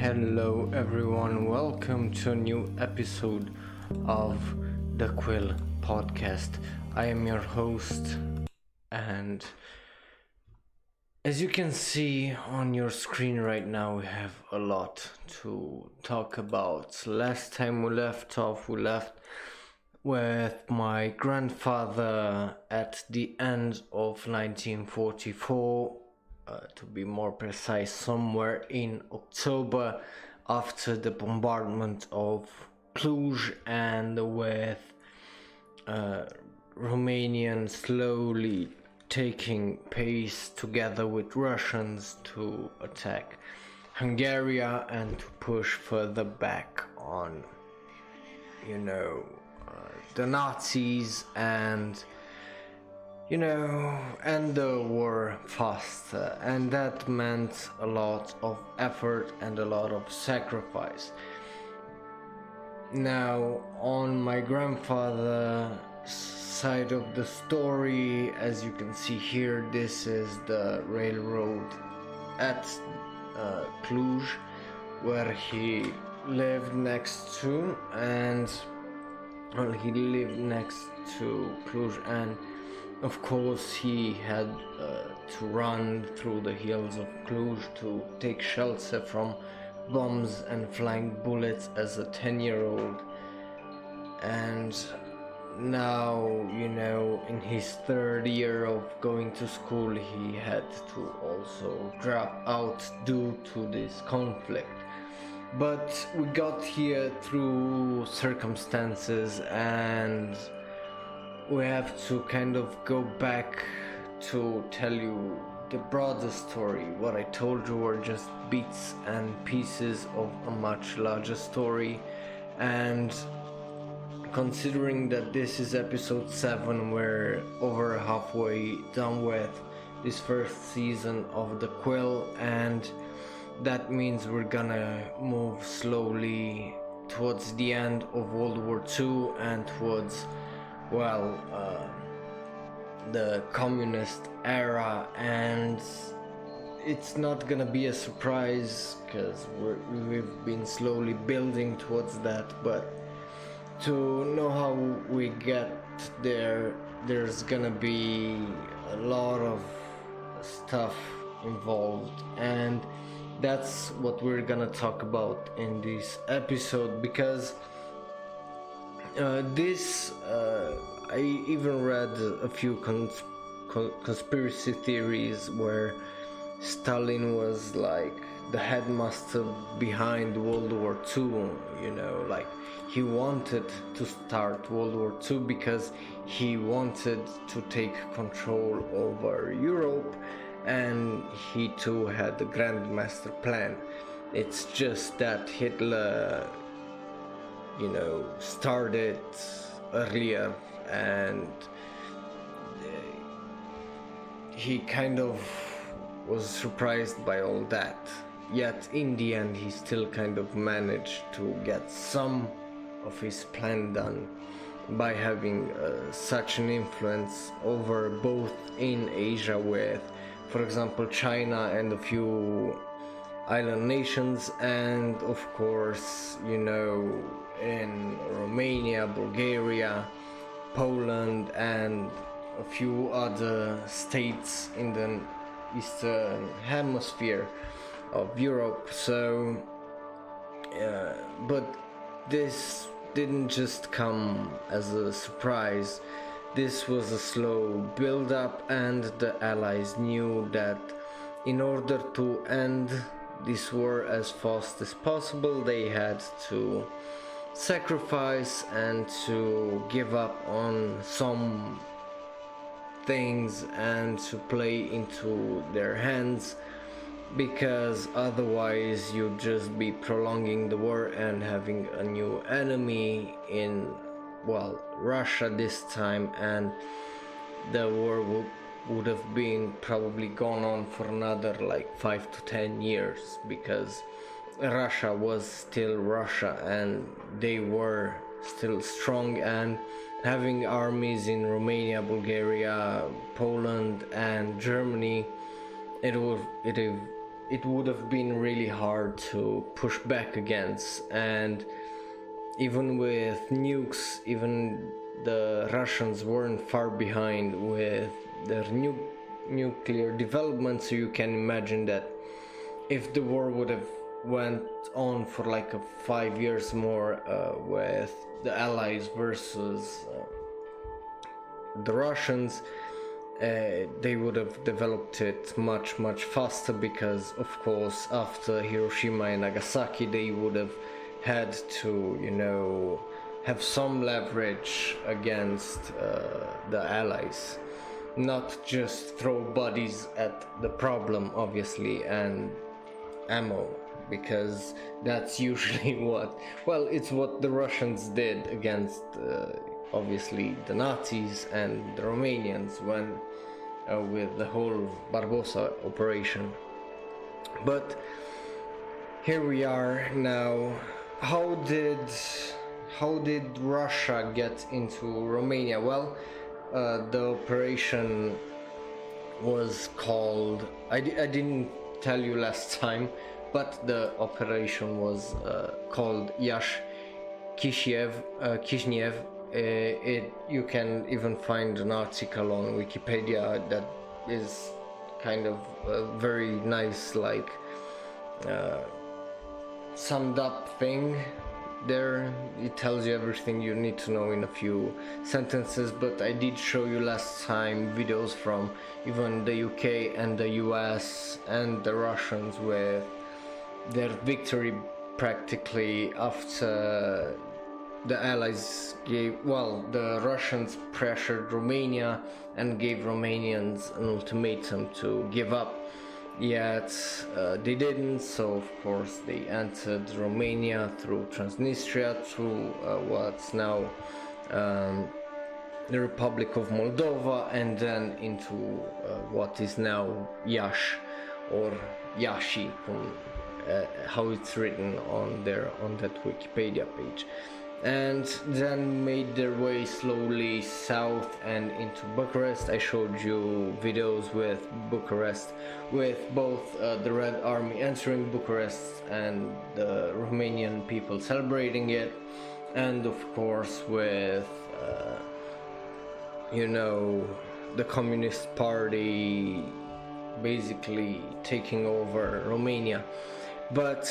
Hello everyone, welcome to a new episode of the Quill podcast. I am your host, and as you can see on your screen right now, we have a lot to talk about. Last time we left with my grandfather at the end of 1944, to be more precise, somewhere in October, after the bombardment of Cluj, and with Romanians slowly taking pace together with Russians to attack Hungary and to push further back on, the Nazis and end the war faster, and that meant a lot of effort and a lot of sacrifice. Now, on my grandfather's side of the story, as you can see here, this is the railroad at Cluj, where he lived next to, and Cluj, and of course he had to run through the hills of Cluj to take shelter from bombs and flying bullets as a 10-year-old. And now, in his third year of going to school, he had to also drop out due to this conflict. But we got here through circumstances, and we have to kind of go back to tell you the broader story. What I told you were just bits and pieces of a much larger story, and considering that this is episode 7, we're over halfway done with this first season of the Quill, and that means we're gonna move slowly towards the end of World War II and towards the communist era, and it's not gonna be a surprise because we've been slowly building towards that. But to know how we get there, there's gonna be a lot of stuff involved, and that's what we're gonna talk about in this episode, because I even read a few conspiracy theories where Stalin was like the headmaster behind World War II, like he wanted to start World War II because he wanted to take control over Europe, and he too had the grand master plan. It's just that Hitler started earlier, and he kind of was surprised by all that, yet in the end he still kind of managed to get some of his plan done by having such an influence over both in Asia with, for example, China and a few island nations, and of course, in Romania, Bulgaria, Poland, and a few other states in the eastern hemisphere of Europe. So, but this didn't just come as a surprise. This was a slow build-up, and the Allies knew that in order to end this war as fast as possible, they had to sacrifice and to give up on some things and to play into their hands, because otherwise you'd just be prolonging the war and having a new enemy in, Russia this time, and the war would have been probably gone on for another 5 to 10 years, because Russia was still Russia and they were still strong, and having armies in Romania, Bulgaria, Poland and Germany, it it would have been really hard to push back against. And even with nukes, even the Russians weren't far behind with their nuclear development. So you can imagine that if the war would have went on for like 5 years more with the Allies versus the Russians, they would have developed it much faster, because of course after Hiroshima and Nagasaki they would have had to, you know, have some leverage against the Allies, not just throw bodies at the problem, obviously, and ammo, because that's usually it's what the Russians did against obviously the Nazis and the Romanians when with the whole Barbarossa operation. But here we are now. How did Russia get into Romania? Well, the operation was called, I didn't tell you last time, but the operation was called Kishinev. You can even find an article on Wikipedia that is kind of a very nice, like summed up thing there. It tells you everything you need to know in a few sentences. But I did show you last time videos from even the UK and the US and the Russians with their victory practically after the Allies the Russians pressured Romania and gave Romanians an ultimatum to give up. Yet they didn't, so of course they entered Romania through Transnistria, through what's now the Republic of Moldova, and then into what is now Iași, or Iași, how it's written on that Wikipedia page, and then made their way slowly south and into Bucharest. I showed you videos with Bucharest, with both the Red Army entering Bucharest and the Romanian people celebrating it, and of course with the Communist Party basically taking over Romania. But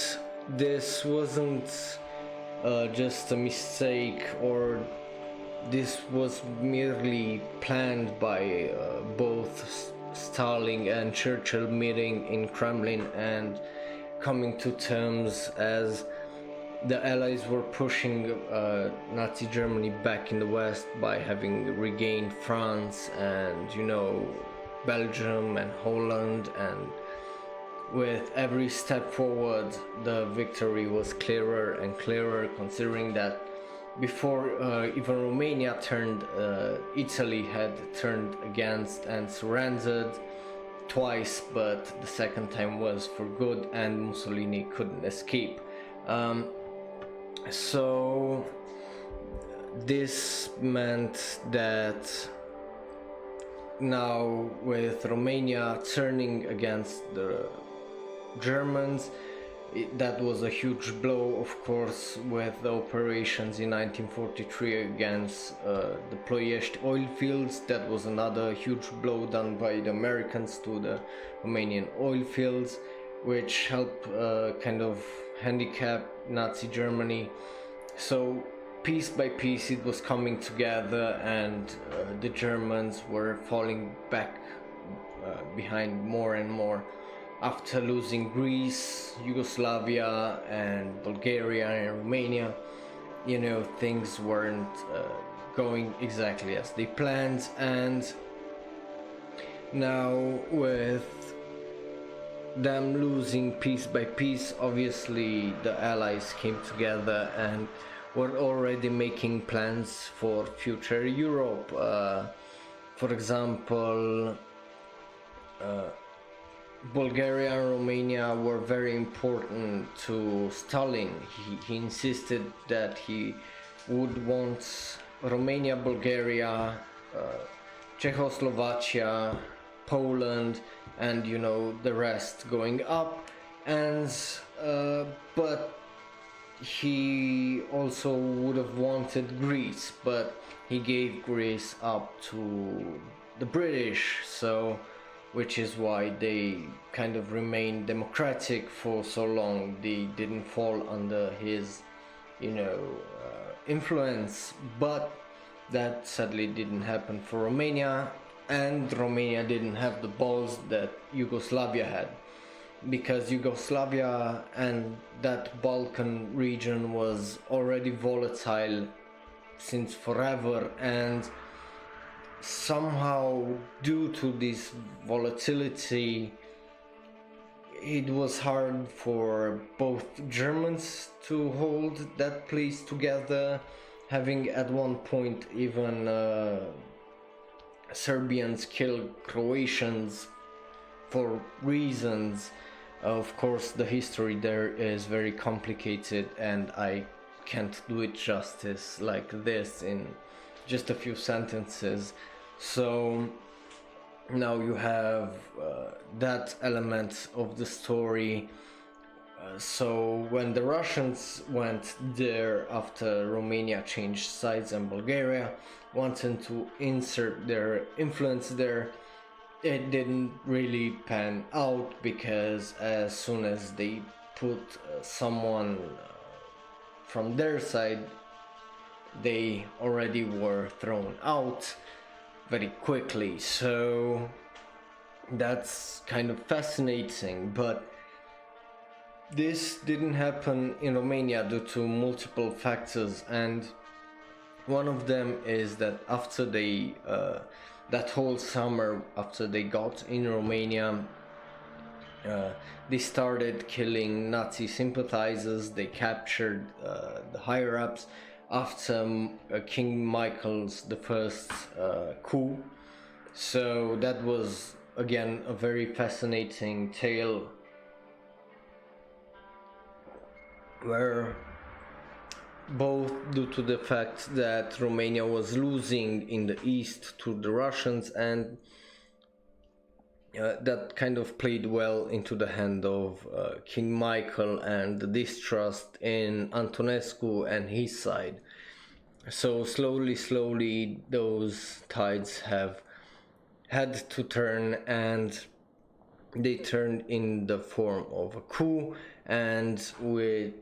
this wasn't just a mistake, or this was merely planned by both Stalin and Churchill meeting in Kremlin and coming to terms as the Allies were pushing Nazi Germany back in the West by having regained France and, Belgium and Holland, and with every step forward the victory was clearer and clearer, considering that before even Romania turned, Italy had turned against and surrendered twice, but the second time was for good and Mussolini couldn't escape. So this meant that now with Romania turning against the Germans, that was a huge blow, of course, with the operations in 1943 against the Ploiești oil fields. That was another huge blow done by the Americans to the Romanian oil fields, which helped kind of handicap Nazi Germany. So piece by piece it was coming together, and the Germans were falling back behind more and more. After losing Greece, Yugoslavia and Bulgaria and Romania, things weren't going exactly as they planned. And now with them losing piece by piece, obviously the Allies came together and were already making plans for future Europe. For example, Bulgaria and Romania were very important to Stalin. He insisted that he would want Romania, Bulgaria, Czechoslovakia, Poland, and you know the rest going up. And but he also would have wanted Greece, but he gave Greece up to the British, so which is why they kind of remained democratic for so long. They didn't fall under his, you know, influence. But that sadly didn't happen for Romania, and Romania didn't have the balls that Yugoslavia had, because Yugoslavia and that Balkan region was already volatile since forever, and somehow due to this volatility it was hard for both Germans to hold that place together, having at one point even Serbians kill Croatians for reasons. Of course, the history there is very complicated, and I can't do it justice like this in just a few sentences. So now you have that element of the story. So when the Russians went there after Romania changed sides and Bulgaria wanted to insert their influence there, it didn't really pan out, because as soon as they put someone from their side, they already were thrown out very quickly. So that's kind of fascinating, but this didn't happen in Romania due to multiple factors, and one of them is that after they that whole summer after they got in Romania, they started killing Nazi sympathizers. They captured the higher ups after King Michael's the first coup. So that was again a very fascinating tale, where both due to the fact that Romania was losing in the east to the Russians, and that kind of played well into the hand of King Michael and the distrust in Antonescu and his side. So slowly those tides have had to turn, and they turned in the form of a coup. And we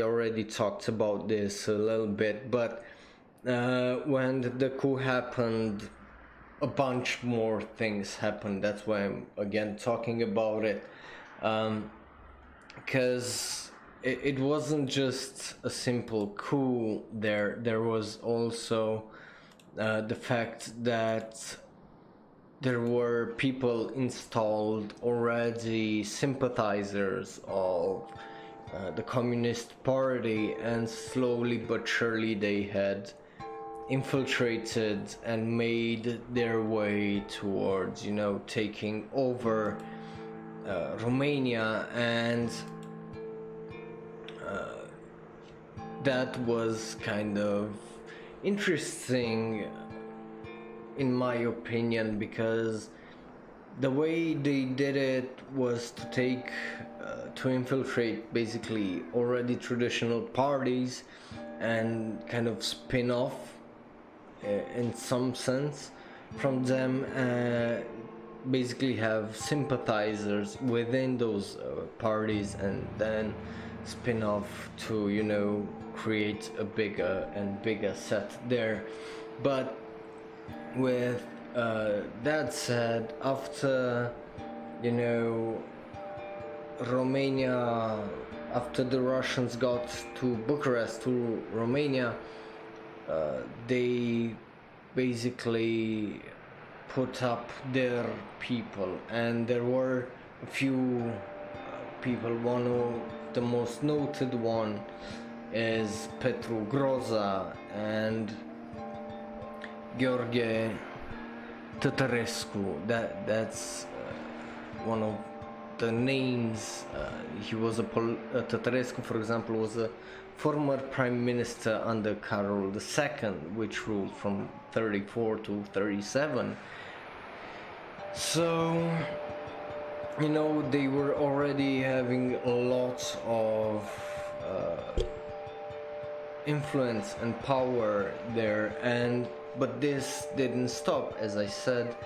already talked about this a little bit, but when the coup happened, a bunch more things happened. That's why I'm again talking about it, because it wasn't just a simple coup. There was also the fact that there were people installed already, sympathizers of the Communist Party, and slowly but surely they had infiltrated and made their way towards, you know, taking over Romania. And that was kind of interesting in my opinion, because the way they did it was to take to infiltrate basically already traditional parties and kind of spin off in some sense from them, basically have sympathizers within those parties, and then spin off to, you know, create a bigger and bigger set there. But with that said, after, you know, Romania, after the Russians got to Bucharest, to Romania, they basically put up their people, and there were a few people. One of the most noted one is Petru Groza and Gheorghe Tătărescu. That's one of the names. He was Tătărescu, for example, was a former prime minister under Carol II, which ruled from 34 to 37. So, they were already having a lot of influence and power there, but this didn't stop, as I said,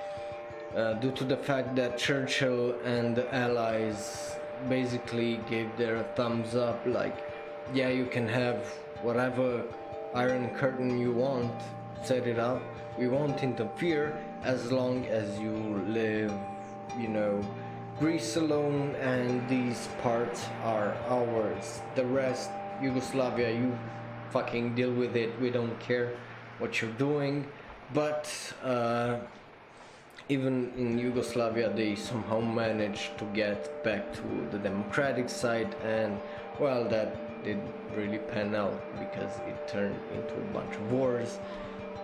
due to the fact that Churchill and the Allies basically gave their thumbs up, like, yeah, you can have whatever Iron Curtain you want, set it up, we won't interfere as long as you live, Greece alone, and these parts are ours. The rest, Yugoslavia, you fucking deal with it, we don't care what you're doing. But even in Yugoslavia, they somehow managed to get back to the democratic side, and well, that didn't really pan out because it turned into a bunch of wars.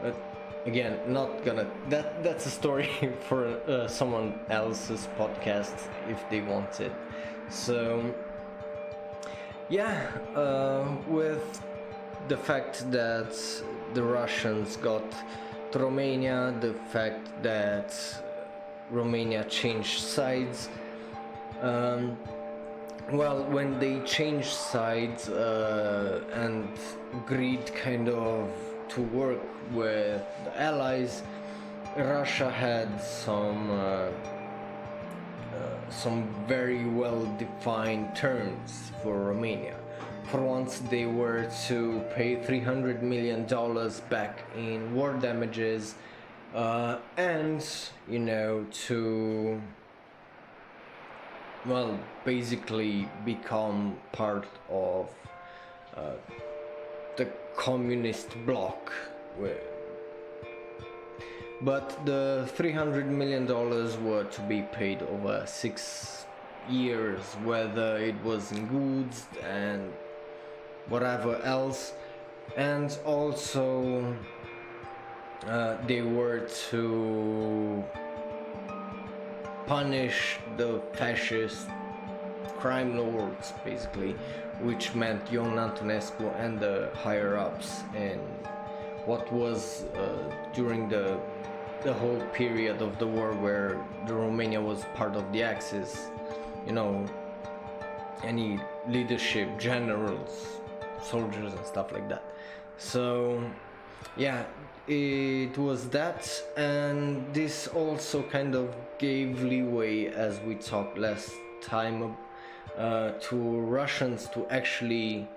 But again, not gonna. That's a story for someone else's podcast if they want it. So yeah, with the fact that the Russians got to Romania, the fact that Romania changed sides. Well, when they changed sides and agreed kind of to work with the Allies, Russia had some very well defined terms for Romania. For once, they were to pay $300 million back in war damages, and to, well, basically become part of the communist bloc. But the $300 million were to be paid over 6 years, whether it was in goods and whatever else, and also they were to punish the fascist crime lords, basically, which meant Ion Antonescu and the higher ups in what was during the whole period of the war where the Romania was part of the Axis. Any leadership, generals, soldiers and stuff like that. So yeah, it was that, and this also kind of gave leeway, as we talked last time, to Russians to actually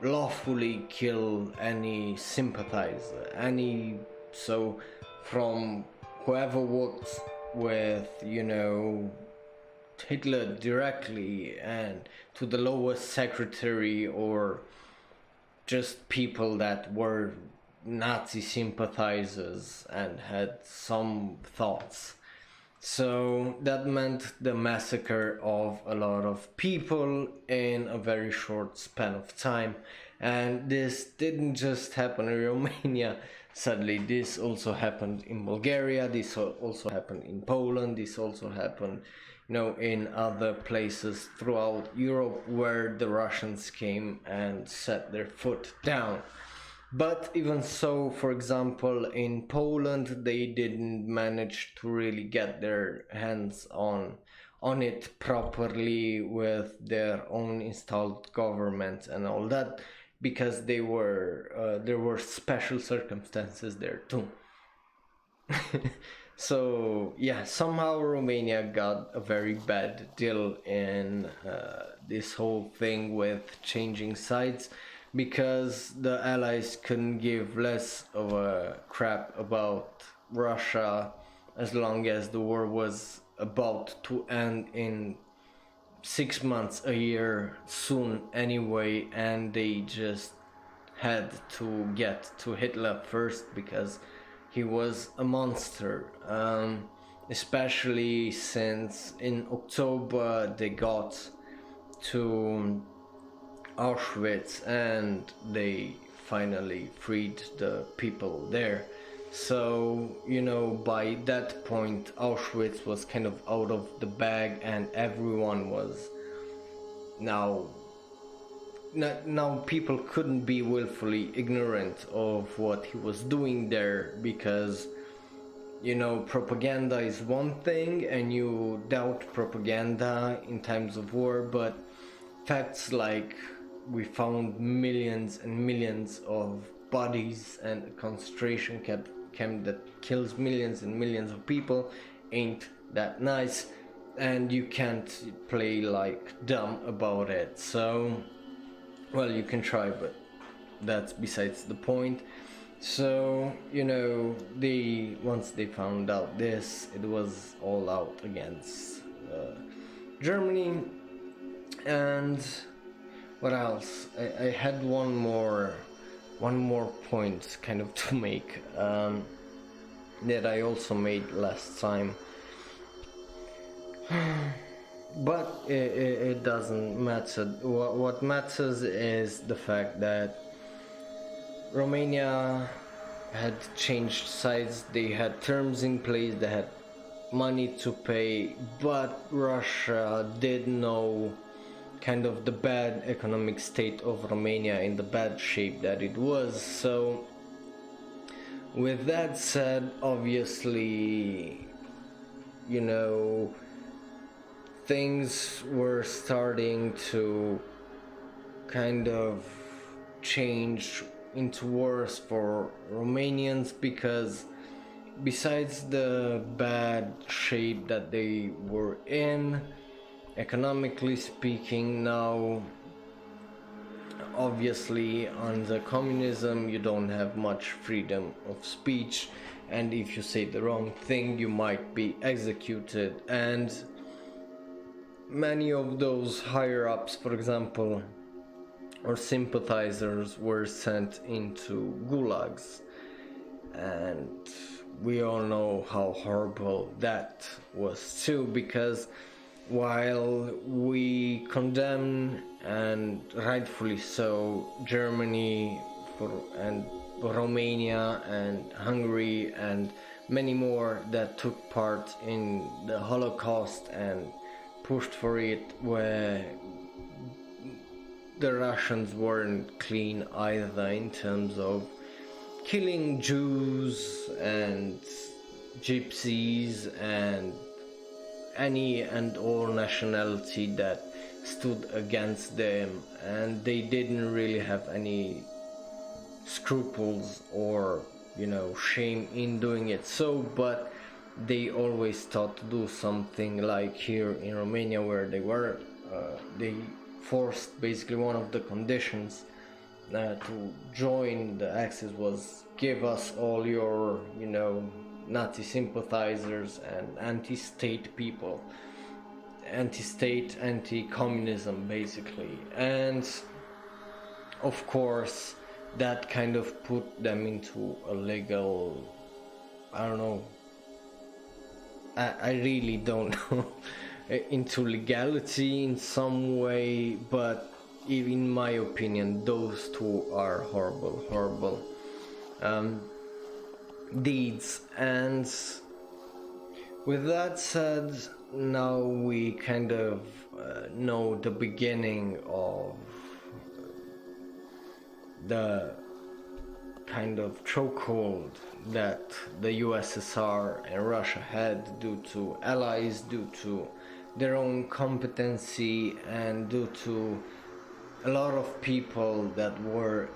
lawfully kill any sympathizer, so from whoever worked with Hitler directly, and to the lowest secretary, or just people that were Nazi sympathizers and had some thoughts. So that meant the massacre of a lot of people in a very short span of time. And this didn't just happen in Romania. Sadly, this also happened in Bulgaria, this also happened in Poland, this also happened in other places throughout Europe where the Russians came and set their foot down. But even so, for example, in Poland, they didn't manage to really get their hands on it properly with their own installed government and all that, because there were special circumstances there too. So yeah, somehow Romania got a very bad deal in this whole thing with changing sides, because the Allies couldn't give less of a crap about Russia as long as the war was about to end in 6 months, a year, soon anyway, and they just had to get to Hitler first because he was a monster, especially since in October they got to Auschwitz and they finally freed the people there. So, by that point, Auschwitz was kind of out of the bag, and everyone was now people couldn't be willfully ignorant of what he was doing there, because propaganda is one thing and you doubt propaganda in times of war, but facts like we found millions and millions of bodies and a concentration camp that kills millions and millions of people ain't that nice, and you can't play like dumb about it. So, well, you can try, but that's besides the point. So, once they found out this, it was all out against Germany. And what else? I had one more point kind of to make, that I also made last time. But it doesn't matter. What matters is the fact that Romania had changed sides, they had terms in place, they had money to pay, but Russia did know kind of the bad economic state of Romania in the bad shape that it was. So with that said, obviously, things were starting to kind of change into worse for Romanians, because besides the bad shape that they were in, economically speaking, now obviously under communism you don't have much freedom of speech, and if you say the wrong thing you might be executed, and many of those higher ups, for example, or sympathizers, were sent into gulags, and we all know how horrible that was too, because while we condemn, and rightfully so, Germany and Romania and Hungary and many more that took part in the Holocaust and pushed for it, where the Russians weren't clean either in terms of killing Jews and gypsies and any and all nationality that stood against them, and they didn't really have any scruples or shame in doing it. So, but they always thought to do something, like here in Romania, where they forced, basically one of the conditions to join the Axis was give us all your Nazi sympathizers and anti-state people, anti-state, anti-communism basically. And of course that kind of put them into a legal, I don't know, I really don't know, into legality in some way, but in my opinion those two are horrible deeds. And with that said, now we kind of know the beginning of the kind of chokehold that the USSR and Russia had due to allies, due to their own competency, and due to a lot of people that were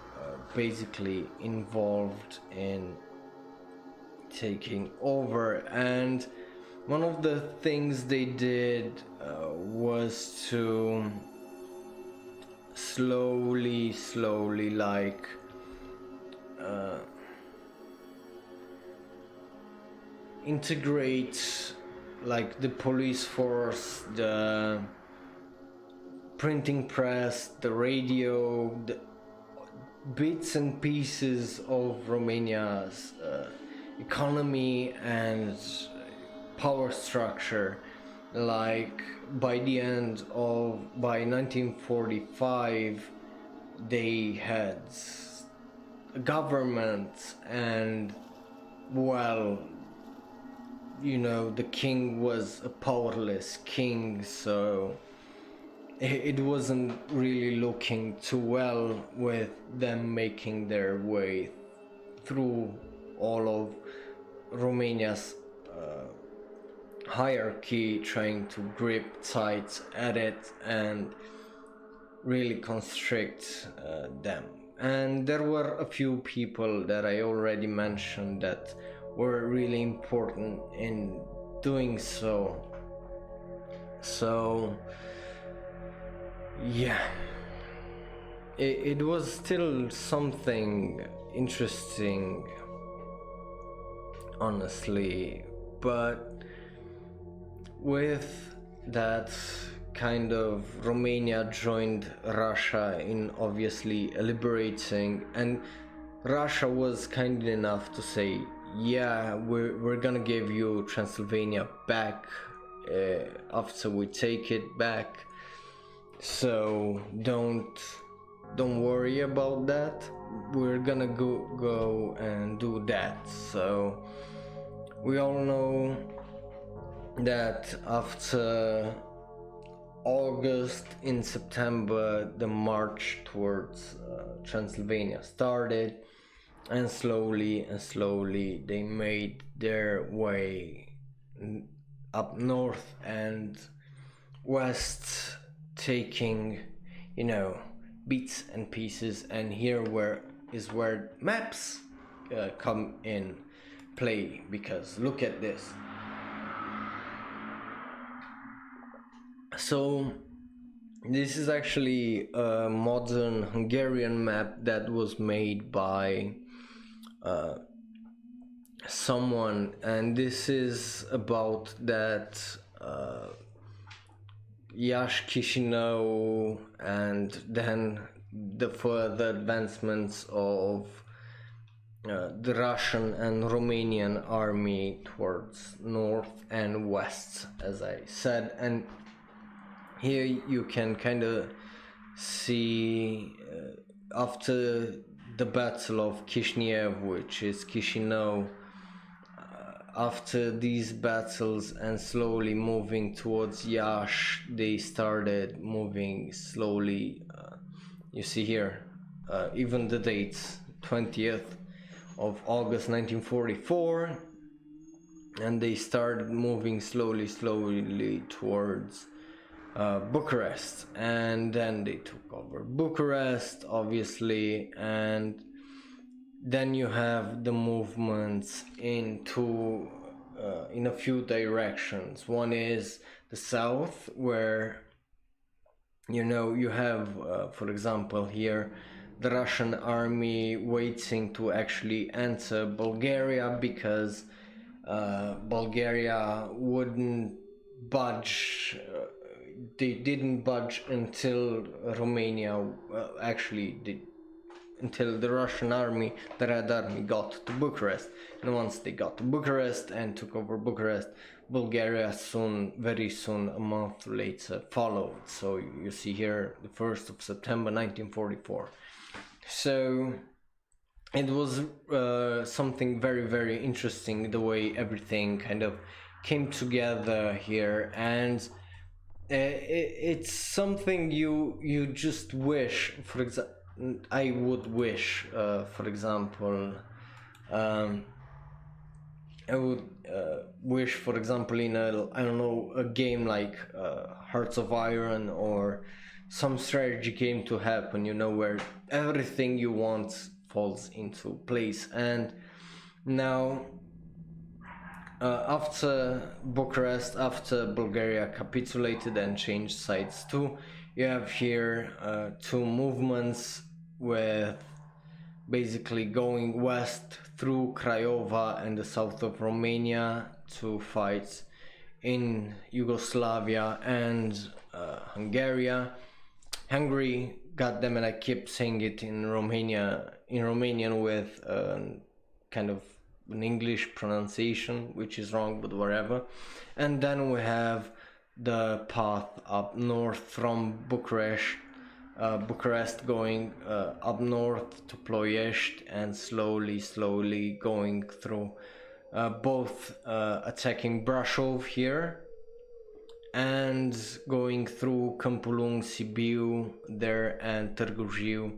basically involved in taking over. And one of the things they did was to slowly like integrate like the police force, the printing press, the radio, the bits and pieces of Romania's economy and power structure. Like by 1945 they had a government, and well, the king was a powerless king, so it wasn't really looking too well with them making their way through all of Romania's hierarchy, trying to grip tight at it and really constrict them. And there were a few people that I already mentioned that were really important in doing so. So yeah, it was still something interesting, honestly, but with that kind of, Romania joined Russia in obviously liberating, and Russia was kind enough to say, yeah, we're gonna give you Transylvania back after we take it back, so don't worry about that, we're gonna go and do that. So we all know that after August, in September, the march towards Transylvania started, and slowly they made their way up north and west, taking, you know, bits and pieces. And here is where maps come in play, because look at this. So this is actually a modern Hungarian map that was made by someone, and this is about that Iași, Chisinau, and then the further advancements of the Russian and Romanian army towards north and west, as I said. And here you can kind of see after the Battle of Kishinev, which is Chisinau, after these battles and slowly moving towards Iași, they started moving slowly. You see here, even the dates, 20th of August 1944, and they started moving slowly towards Bucharest, and then they took over Bucharest, obviously, and then you have the movements into in a few directions. One is the south, where you have for example here the Russian army waiting to actually enter Bulgaria, because Bulgaria wouldn't budge. They didn't budge until Romania until the Russian army, the Red Army, got to Bucharest. And once they got to Bucharest and took over Bucharest, Bulgaria very soon, a month later, followed. So you see here the 1st of September 1944. So it was something very interesting, the way everything kind of came together here. And it's something you just wish, for example, I would wish, for example, I would wish, for example, in a game like Hearts of Iron or some strategy game to happen, where everything you want falls into place. And now after Bucharest, after Bulgaria capitulated and changed sides too, you have here two movements, with basically going west through Craiova and the south of Romania to fight in Yugoslavia and Hungary. Goddamn it, I keep saying it in Romanian with kind of an English pronunciation, which is wrong, but whatever. And then we have the path up north from Bucharest going up north to Ploiești, and slowly going through both attacking Brașov here and going through Câmpul Lung, Sibiu there, and Târgu Jiu,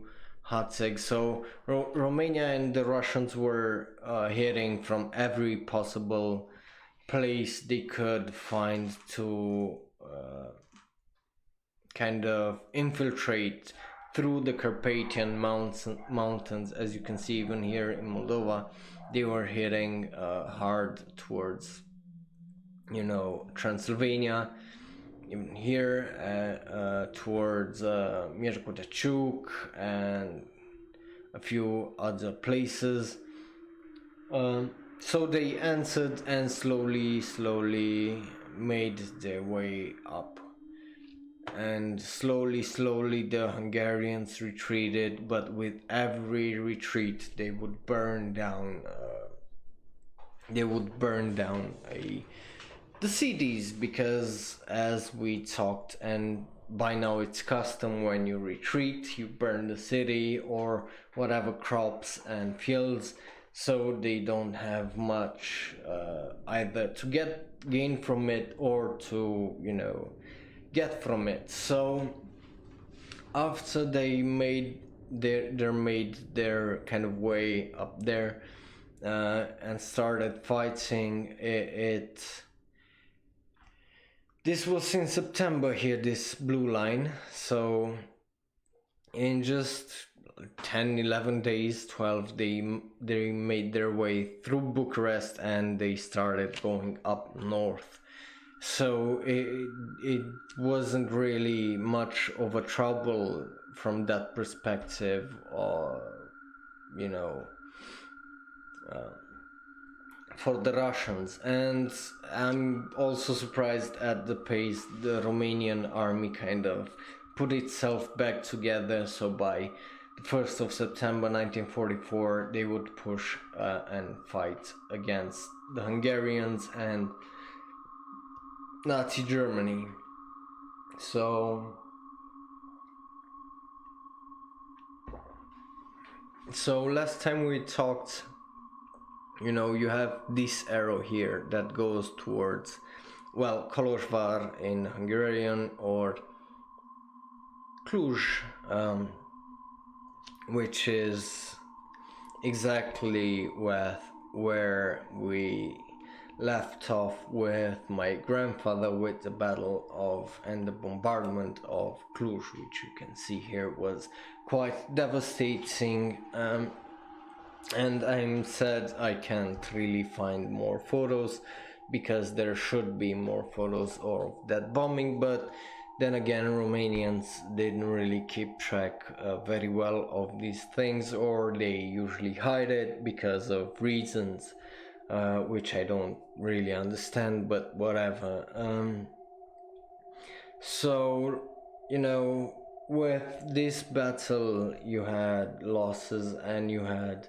Hatzeg. So Romania and the Russians were hitting from every possible place they could find to kind of infiltrate through the Carpathian mountains. As you can see, even here in Moldova, they were hitting hard towards, Transylvania. Even here towards Mierkotachuk and a few other places. So they answered and slowly made their way up. And slowly the Hungarians retreated, but with every retreat they would burn down the cities, because as we talked, and by now it's custom, when you retreat you burn the city or whatever crops and fields, so they don't have much either to gain from it or to get from it. So after they made their kind of way up there and started fighting this was in September here, this blue line. So in just 10-11 days, 12, they made their way through Bucharest and they started going up north. So it wasn't really much of a trouble from that perspective, or for the Russians. And I'm also surprised at the pace the Romanian army kind of put itself back together. So by the 1st of September 1944 they would push and fight against the Hungarians and Nazi Germany. So last time we talked, you have this arrow here that goes towards, Kolozsvár in Hungarian, or Cluj, which is exactly where we left off with my grandfather, with the battle of and the bombardment of Cluj, which you can see here was quite devastating. And I'm sad I can't really find more photos, because there should be more photos of that bombing, but then again, Romanians didn't really keep track very well of these things, or they usually hide it because of reasons which I don't really understand, but whatever. So, with this battle you had losses, and you had,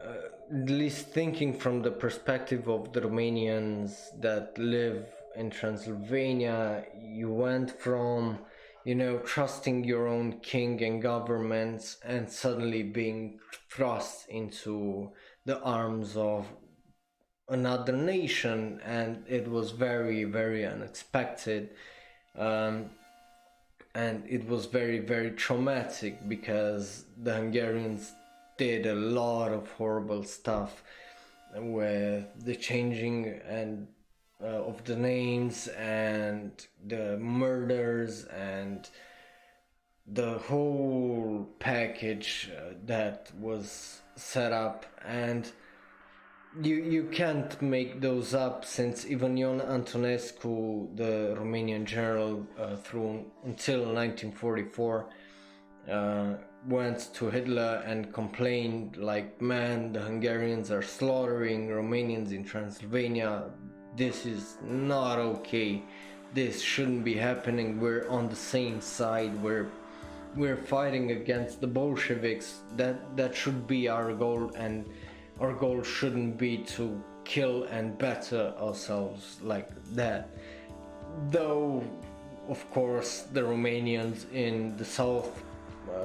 at least thinking from the perspective of the Romanians that live in Transylvania, you went from, trusting your own king and governments, and suddenly being thrust into the arms of another nation, and it was very, very unexpected. And it was very, very traumatic, because the Hungarians did a lot of horrible stuff with the changing and of the names and the murders and the whole package that was set up. And you can't make those up, since even Ion Antonescu, the Romanian general, through until 1944, went to Hitler and complained like, man, the Hungarians are slaughtering Romanians in Transylvania, this is not okay, this shouldn't be happening, we're on the same side, we're fighting against the Bolsheviks, that should be our goal, and our goal shouldn't be to kill and better ourselves like that. Though, of course, the Romanians in the south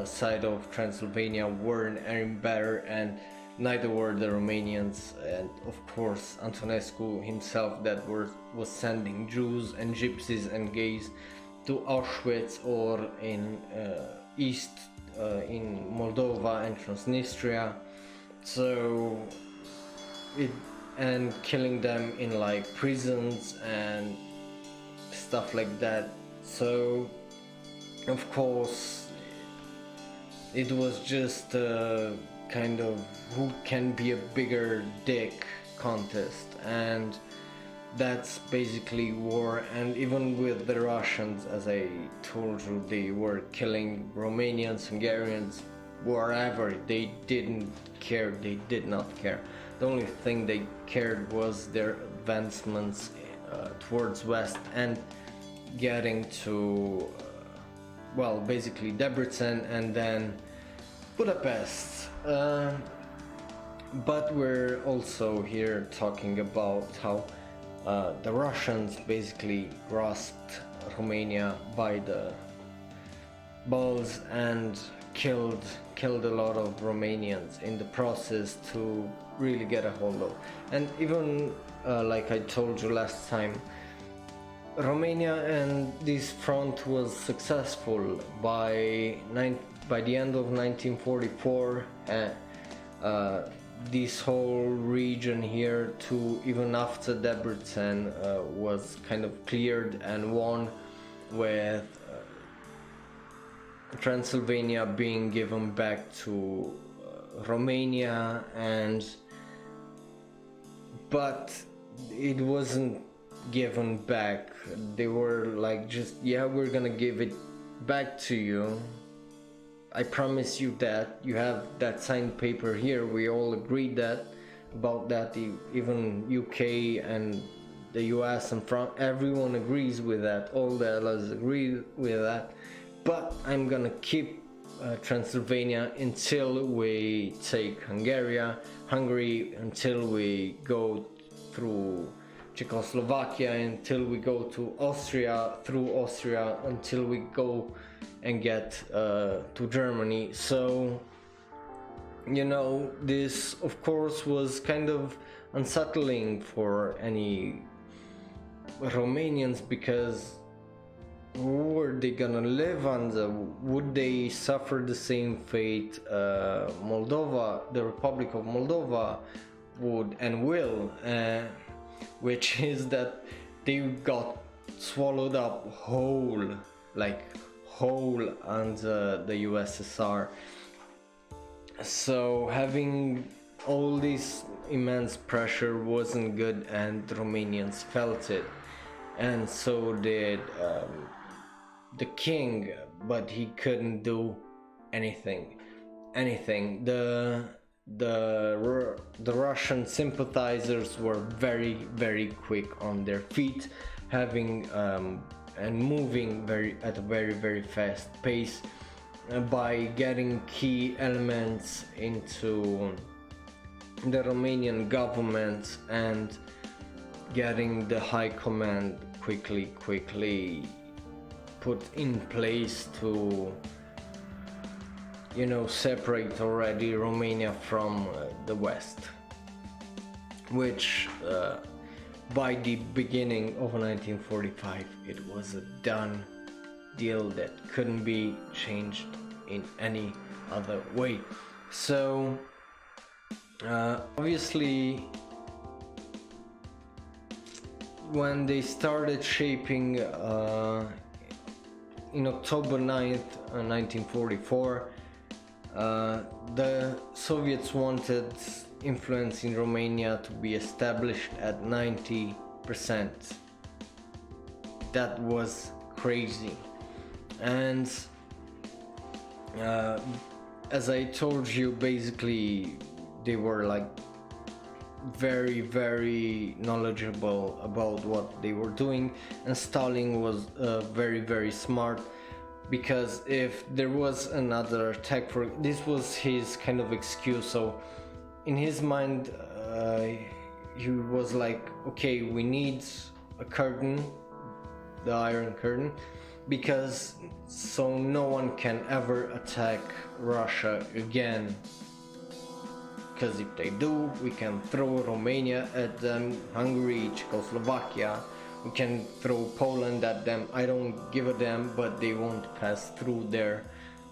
side of Transylvania weren't any better, and neither were the Romanians, and of course Antonescu himself, that was sending Jews and Gypsies and gays to Auschwitz or in East in Moldova and Transnistria. So it, and killing them in like prisons and stuff like that. So of course it was just a kind of who can be a bigger dick contest, and that's basically war. And even with the Russians, as I told you, they were killing Romanians, Hungarians, wherever. They didn't care, they did not care. The only thing they cared was their advancements towards west and getting to well, basically Debrecen and then Budapest. But we're also here talking about how the Russians basically grasped Romania by the balls and killed a lot of Romanians in the process to really get a hold of. And even like I told you last time, Romania and this front was successful by the end of 1944. This whole region here to even after Debrecen was kind of cleared and won, with Transylvania being given back to Romania, but it wasn't given back. They were like, just, yeah, we're gonna give it back to you. I promise you that. You have that signed paper here. We all agreed that about that. Even UK and the US and France, everyone agrees with that. All the allies agree with that. But I'm gonna keep Transylvania until we take Hungary, until we go through Czechoslovakia, until we go to Austria, through Austria, until we go and get to Germany. So, you know, this of course was kind of unsettling for any Romanians, because who were they gonna live under? Would they suffer the same fate Moldova, the Republic of Moldova would and will, which is that they got swallowed up whole under the USSR. So having all this immense pressure wasn't good, and Romanians felt it, and so did the king, but he couldn't do anything. The Russian sympathizers were very, very quick on their feet, having and moving at a very, very fast pace by getting key elements into the Romanian government and getting the high command quickly put in place to, you know, separate already Romania from the West, which by the beginning of 1945 it was a done deal that couldn't be changed in any other way. So obviously when they started shaping in October 9th 1944, the Soviets wanted influence in Romania to be established at 90%. That was crazy. And as I told you, basically they were like very, very knowledgeable about what they were doing, and Stalin was very, very smart, because if there was another attack, for this was his kind of excuse. So in his mind he was like, okay, we need a curtain, the Iron Curtain, because so no one can ever attack Russia again, because if they do, we can throw Romania at them, Hungary, Czechoslovakia, we can throw Poland at them. I don't give a damn, but they won't pass through there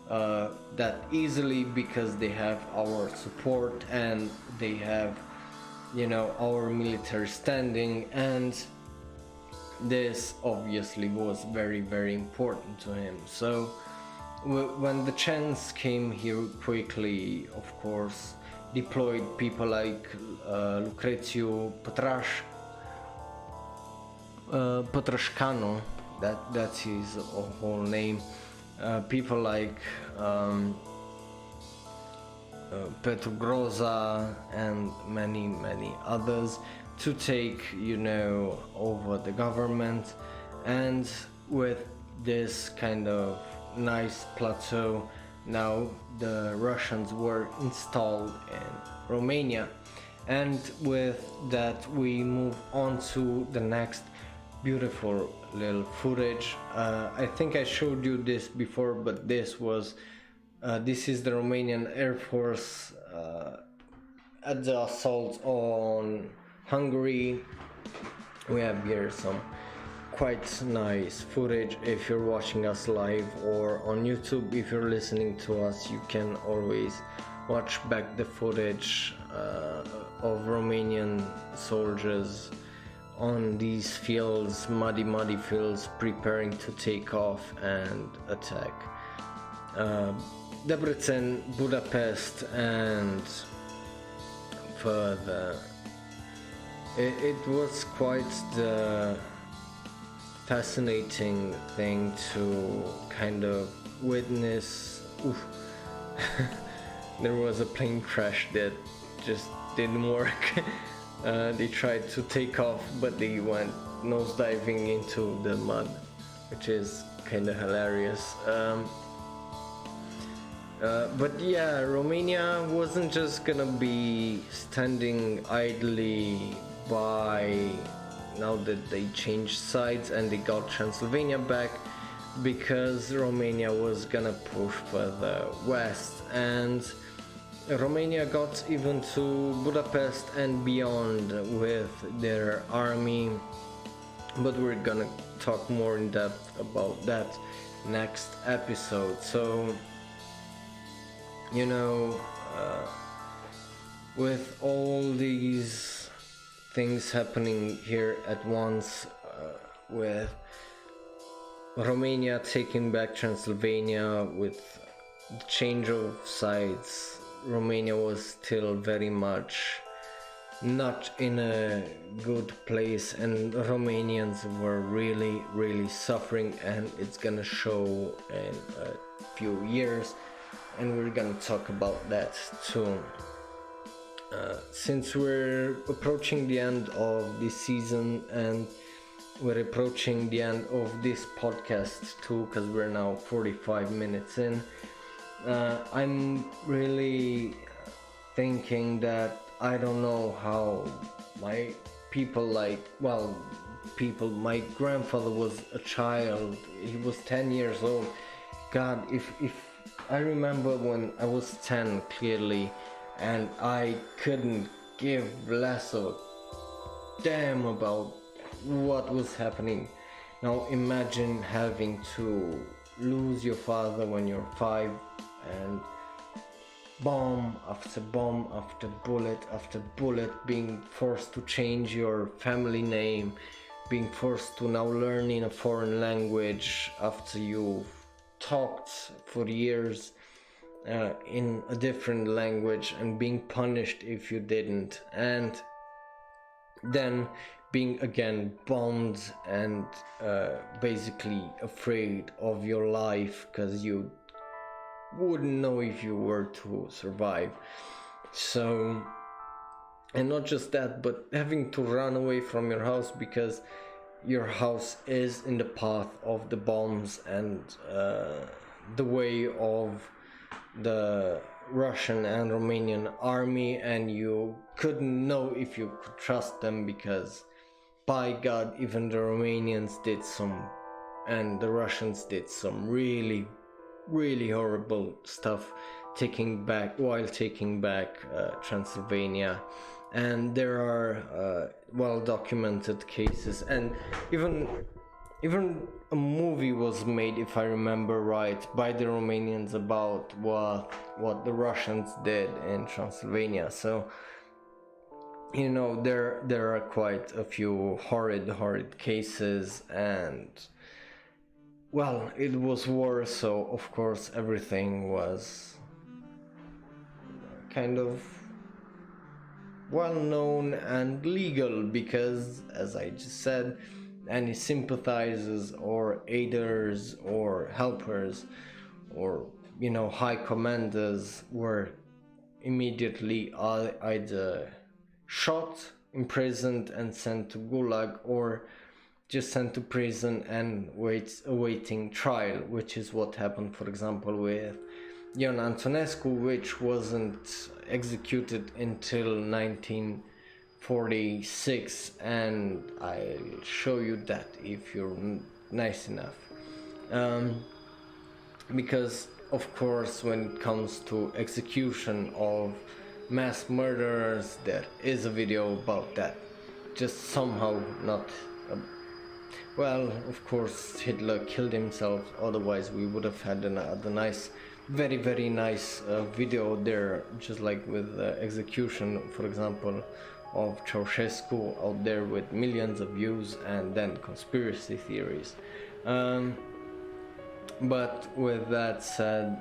that easily, because they have our support and they have, you know, our military standing, and this obviously was very, very important to him. So when the chance came, he quickly, of course, deployed people like Lucrețiu Pătrășcanu, that's his whole name, people like Petru Groza and many others, to take, you know, over the government. And with this kind of nice plateau, now the Russians were installed in Romania. And with that we move on to the next beautiful little footage. I think I showed you this before, but this is the Romanian Air Force at the assault on Hungary. We have here some quite nice footage. If you're watching us live or on YouTube, if you're listening to us, you can always watch back the footage of Romanian soldiers on these fields, muddy fields, preparing to take off and attack Debrecen, Budapest, and further. It was quite the fascinating thing to kind of witness. There was a plane crash that just didn't work. They tried to take off, but they went nosediving into the mud, which is kind of hilarious. But yeah, Romania wasn't just gonna be standing idly by now that they changed sides and they got Transylvania back, because Romania was gonna push further west, and Romania got even to Budapest and beyond with their army. But we're gonna talk more in depth about that next episode. So, you know, with all these things happening here at once, with Romania taking back Transylvania, with the change of sides, Romania was still very much not in a good place, and Romanians were really suffering, and it's gonna show in a few years, and we're gonna talk about that too. Since we're approaching the end of this season, and we're approaching the end of this podcast too, because we're now 45 minutes in, I'm really thinking that I don't know how my my grandfather was a child, he was 10 years old. God, if I remember when I was 10 clearly, and I couldn't give less of a damn about what was happening. Now imagine having to lose your father when you're 5, and bomb after bullet after bullet, being forced to change your family name, being forced to now learn in a foreign language after you've talked for years in a different language, and being punished if you didn't, and then being again bombed, and basically afraid of your life because you wouldn't know if you were to survive. So, and not just that, but having to run away from your house because your house is in the path of the bombs and the way of the Russian and Romanian army, and you couldn't know if you could trust them, because by God, even the Romanians did some, and the Russians did some really horrible stuff taking back Transylvania. And there are well documented cases, and even a movie was made, if I remember right, by the Romanians about what the Russians did in Transylvania. So you know, there are quite a few horrid cases, and well, it was war, so of course everything was kind of well known and legal, because as I just said, any sympathizers or aiders or helpers or, you know, high commanders were immediately either shot, imprisoned and sent to gulag, or just sent to prison and awaiting trial, which is what happened, for example, with Ion Antonescu, which wasn't executed until 1946, and I'll show you that if you're nice enough. Because of course, when it comes to execution of mass murderers, there is a video about that. Just somehow not. Well, of course, Hitler killed himself, otherwise we would have had the nice, very nice video there, just like with the execution, for example, of Ceausescu out there with millions of views, and then conspiracy theories. But with that said,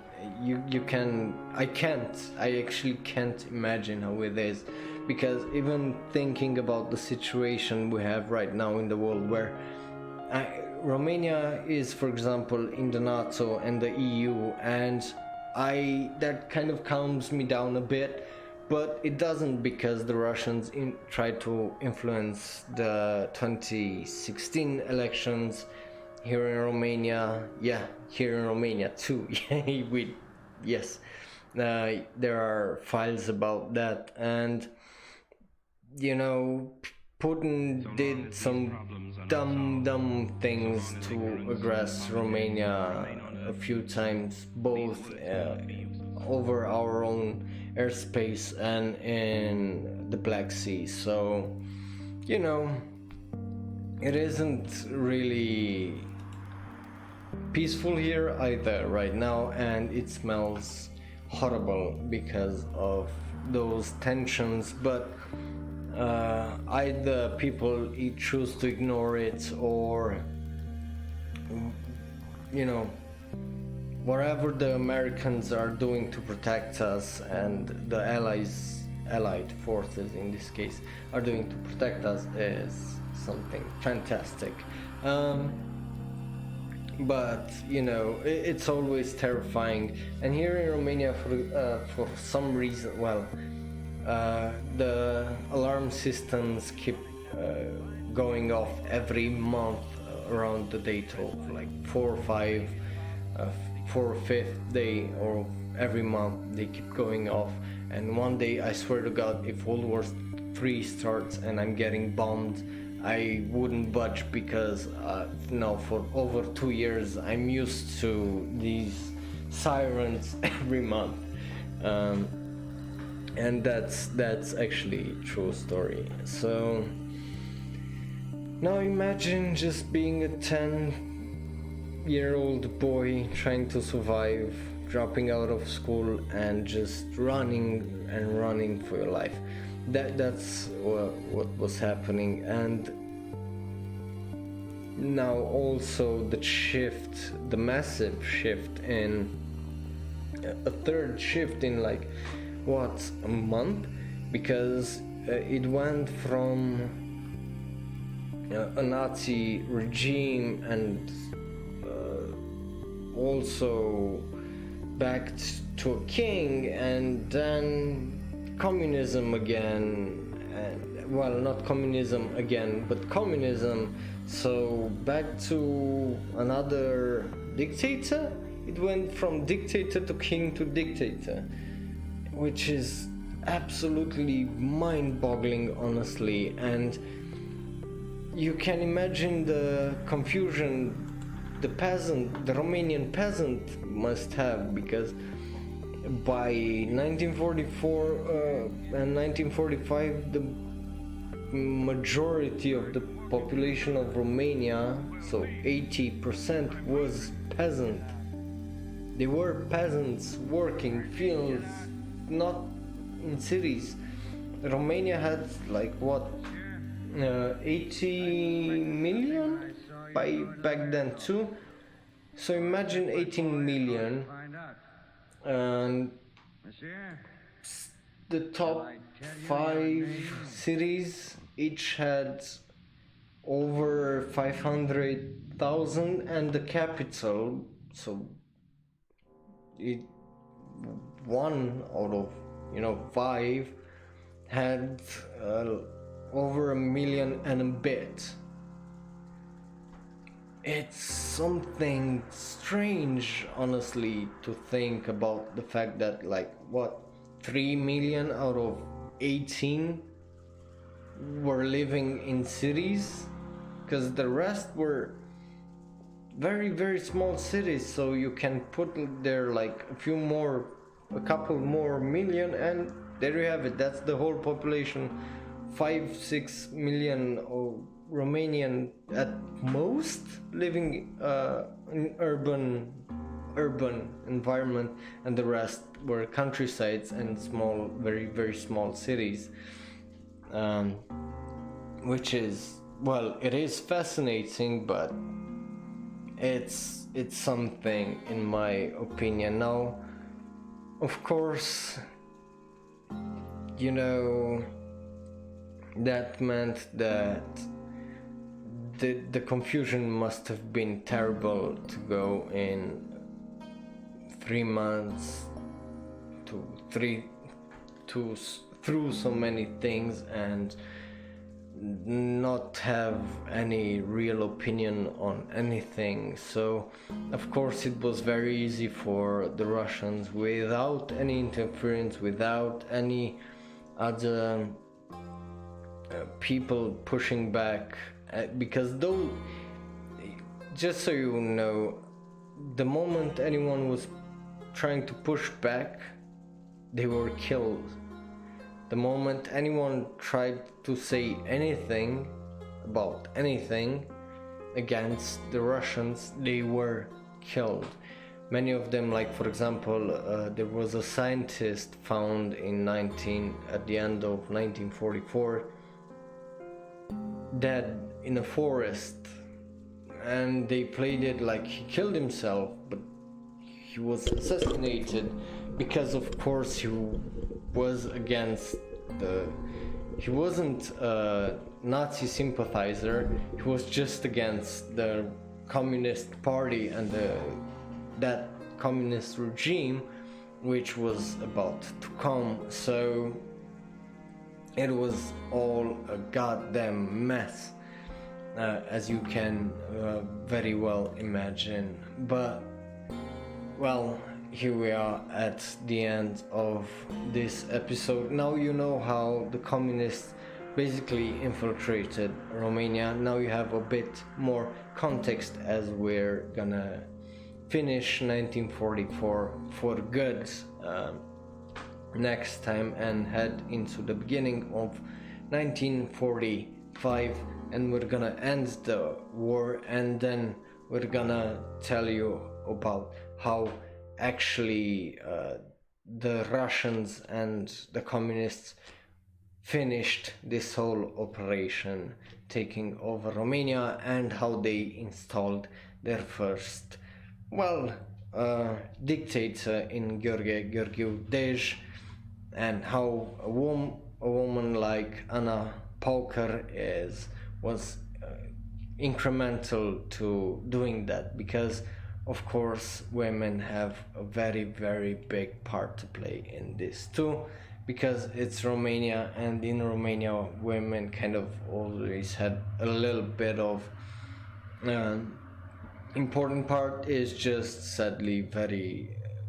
I actually can't imagine how it is, because even thinking about the situation we have right now in the world, where Romania is, for example, in the NATO and the EU, and that kind of calms me down a bit, but it doesn't, because the Russians tried to influence the 2016 elections here in Romania. Yeah, here in Romania too. Yes, there are files about that, and you know, Putin did some dumb things to aggress Romania a few times, both over our own airspace and in the Black Sea. So, you know, it isn't really peaceful here either right now, and it smells horrible because of those tensions, but either people choose to ignore it, or, you know, whatever the Americans are doing to protect us, and the allied forces in this case are doing to protect us, is something fantastic. But you know, it's always terrifying, and here in Romania, for some reason, well, the alarm systems keep going off every month around the date of like 4 or 5, 4 or 5th day, or every month they keep going off. And one day, I swear to God, if World War III starts and I'm getting bombed, I wouldn't budge, because no, for over 2 years I'm used to these sirens every month, and that's actually a true story. So now imagine just being a 10-year-old boy trying to survive, dropping out of school and just running for your life. That's what was happening. And now also the massive shift in a third shift in like what, a month, because it went from a Nazi regime and also back to a king, and then communism again, and well, not communism again, but communism. So back to another dictator. It went from dictator to king to dictator, which is absolutely mind-boggling, honestly. And you can imagine the confusion the Romanian peasant must have, because by 1944 and 1945 the majority of the population of Romania, so 80% was peasant. They were peasants working fields, not in cities. Romania had like what, 80 million by back then too. So imagine 18 million, and the top 5 cities each had over 500,000, and the capital, so it, one out of, 5 had over 1 million and a bit. It's something strange, honestly, to think about the fact that, like, what, 3 million out of 18 were living in cities, because the rest were very, very small cities. So you can put there like a couple more million, and there you have it. That's the whole population. 5-6 million of Romanian at most living in urban environment, and the rest were countrysides and small, very, very small cities, which is, well, it is fascinating, but it's something, in my opinion. Now, of course, that meant that the confusion must have been terrible to go in 3 months through so many things and not have any real opinion on anything. So of course it was very easy for the Russians, without any interference, without any other people pushing back, because though, just so you know, the moment anyone was trying to push back, they were killed. The moment anyone tried to say anything about anything against the Russians, they were killed. Many of them, like for example, there was a scientist found at the end of 1944, dead in a forest, and they played it like he killed himself, but he was assassinated because, of course, he was against he wasn't a Nazi sympathizer, he was just against the Communist Party and that communist regime which was about to come. So it was all a goddamn mess, as you can very well imagine. But, well, here we are at the end of this episode. Now you know how the communists basically infiltrated Romania. Now you have a bit more context, as we're gonna finish 1944 for good next time and head into the beginning of 1945, and we're gonna end the war, and then we're gonna tell you about how actually the Russians and the communists finished this whole operation, taking over Romania, and how they installed their first, dictator in Gheorghe Dej, and how a woman like Anna Pauker was incremental to doing that, because of course women have a very, very big part to play in this too, because it's Romania, and in Romania women kind of always had a little bit of important part, is just sadly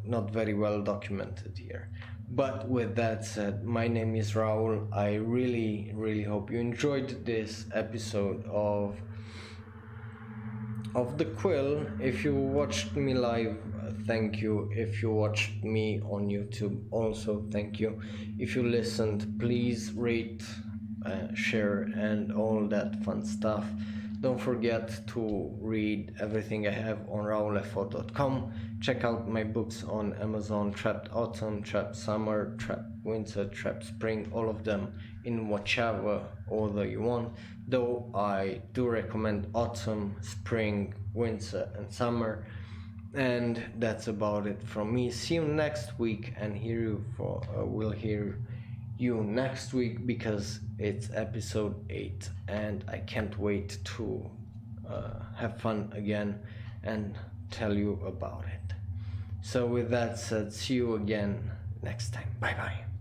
not very well documented here. But with that said, my name is Raul. I really, really hope you enjoyed this episode of the Quill. If you watched me live, thank you. If you watched me on YouTube, also thank you. If you listened, please rate share, and all that fun stuff. Don't forget to read everything I have on raulfo.com. Check out my books on Amazon: Trapped Autumn, Trapped Summer, Trapped Winter, Trapped Spring, all of them in whichever order you want, though I do recommend autumn, spring, winter, and summer. And that's about it from me. See you next week, and we'll hear you next week because it's episode 8, and I can't wait to have fun again and tell you about it. So with that said, see you again next time. Bye bye.